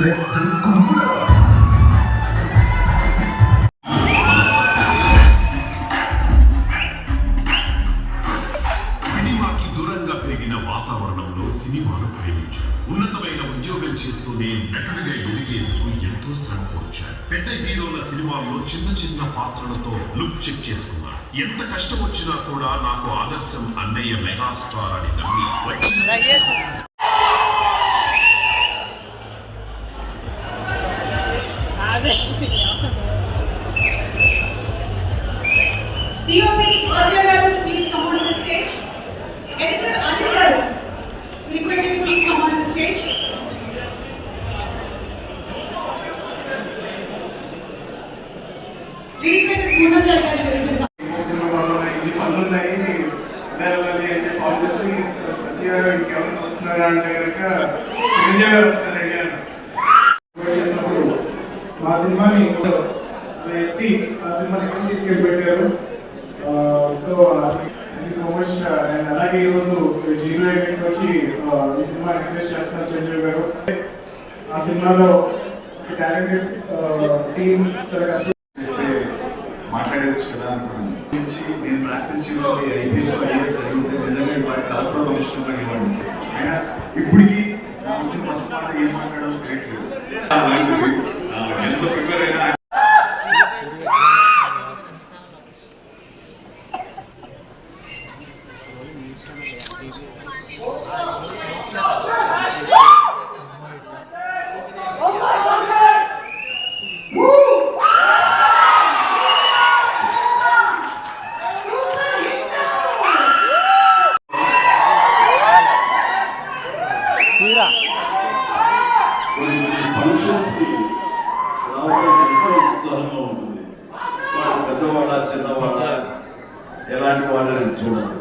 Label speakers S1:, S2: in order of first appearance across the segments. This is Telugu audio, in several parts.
S1: Let's do Kumbura. సినిమాకి దూరంగా పెరిగిన వాతావరణంలో సినిమాను ప్రేమించారు. ఉన్నతమైన ఉద్యోగం చేస్తూనే నటుడిగా ఎదిగేందుకు ఎంతో శ్రమపడ్డారు. పెద్ద హీరోల సినిమాల్లో చిన్న చిన్న పాత్రలతో లుక్ చెక్ చేసుకున్నారు. ఎంత కష్టం వచ్చినా కూడా నాకు ఆదర్శం అన్నయ్య మెగాస్టార్ అని నమ్మి వచ్చిన
S2: DOP Satya Garu, please come on to the stage. Editor Anil Garu, we request you to please come on to the stage. Lead writer Poonachal Garu, very good.
S3: ఈ పనులున్నాయి వెళ్ళాలి అని చెప్పి కాల్ చేస్తే సత్య ఇంకెవరు వస్తున్నారా అంటే కనుక చిరంజీవి గారు వస్తున్నారండి అని చేసినప్పుడు మా సినిమాని ఎత్తి ఆ సినిమాని ఎక్కడికి తీసుకెళ్ళి పెట్టారు. So thank you so much. And అలాగే ఈరోజు జీవీ వచ్చి ఈ సినిమా ఎంకరేజ్ చేస్తారు చిరంజీవి గారు. ఆ సినిమాలో ఒక టాలెంటెడ్ టీమ్ చాలా కష్టం
S4: మాట్లాడవచ్చు కదా అనుకున్నాను. నేను ప్రాక్టీస్ చేసేది ఐపీఎస్ అయ్యింది నిజంగా వాడి కలెక్టర్ కమిషనర్ ఇవ్వండి. అయినా ఇప్పటికీ నా వచ్చిన ఫస్ట్ మాట ఏం మాట్లాడాలో తెలియట్లేదు. ఎంత ప్రిపేర్ అయినా ఫంక్షన్స్ కి రావడం ఎంతో ఉత్సాహంగా ఉంటుంది. వాడు పెద్దవాడ చిన్నవాడ ఎలాంటి వాడని చూడాలి.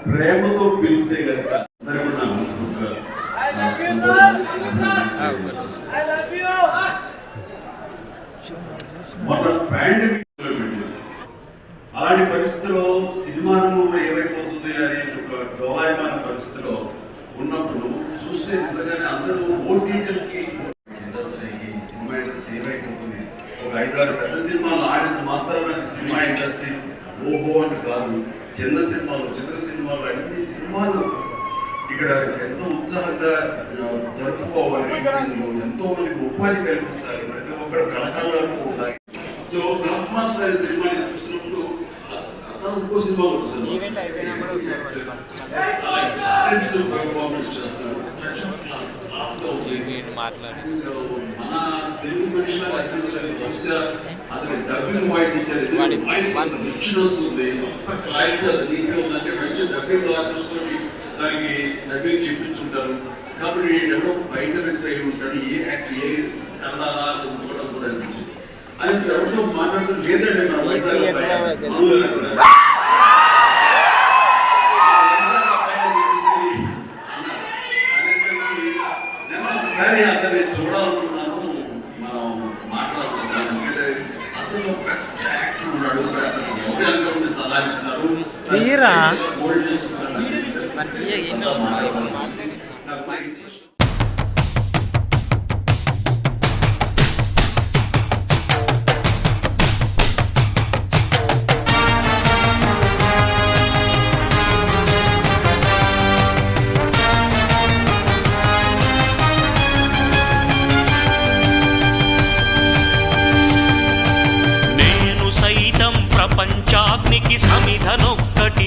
S4: ప్రేమతో పిలిస్తే కనుక అందరూ కూడా నా మనస్ఫూర్తిగా మన పాండమిక్ అలాంటి పరిస్థితిలో సినిమాను ఏమైపోతుంది అనే ఒక డోలాయమాన పరిస్థితిలో ఉన్నప్పుడు చూస్తే నిజంగానే అందరూ ఓటీటీలకి ఇండస్ట్రీకి సినిమా ఇండస్ట్రీ ఏమైపోతుంది. ఒక 5-6 పెద్ద సినిమాలు ఆడిన మాత్రమే అది సినిమా ఇండస్ట్రీ ఓహో అంటే కాదు. చిన్న సినిమాలు చిత్ర సినిమాలు అన్ని సినిమాలు ఇక్కడ ఎంతో ఉత్సాహంగా జరుపుకోవాలి. షూటింగ్లో ఎంతో మందికి ఉపాధి కల్పించాలి. ప్రతి ఒక్కరు కళాకారులతో ఉండాలి. సో బ్లఫ్ మాస్టర్ అనే సినిమాని చూసినప్పుడు ఇంకో సినిమా పర్ఫార్మెన్స్ చేస్తారు. మన తెలుగు మనుషులకు అనిపించాలి. బహుశా అతని డబ్బింగ్ వాయిస్ ఇచ్చారు. వాయిస్ రిచ్గా వస్తుంది. అంత క్లారిటీ అది నీట్గా ఉందంటే మంచి డబ్బింగ్ ఆర్టిస్ట్ దానికి డబ్బింగ్ చెప్పించుంటారు. కాబట్టి ఎవరో బయట వ్యక్తి అయి ఉంటాడు. ఏ యాక్ట్ ఏ కన్నడాలా చదువుకోవడం కూడా అనిపించింది. అది ఎవరితో మాట్లాడుతూ లేదండి మన వైజాగ్ ఒకసారి అతన్ని చూడాలనుకున్నాను. మనం మాట్లాడుతున్నాను. ఎందుకంటే అతను బెస్ట్ యాక్టర్ ఉన్నాడు. అతను ఎవరి అనుకోండి సదాయిస్తున్నారు. హోల్డ్ చేస్తున్నాడు.
S5: ప్రపంచాగ్నికి సమిధనొక్కటి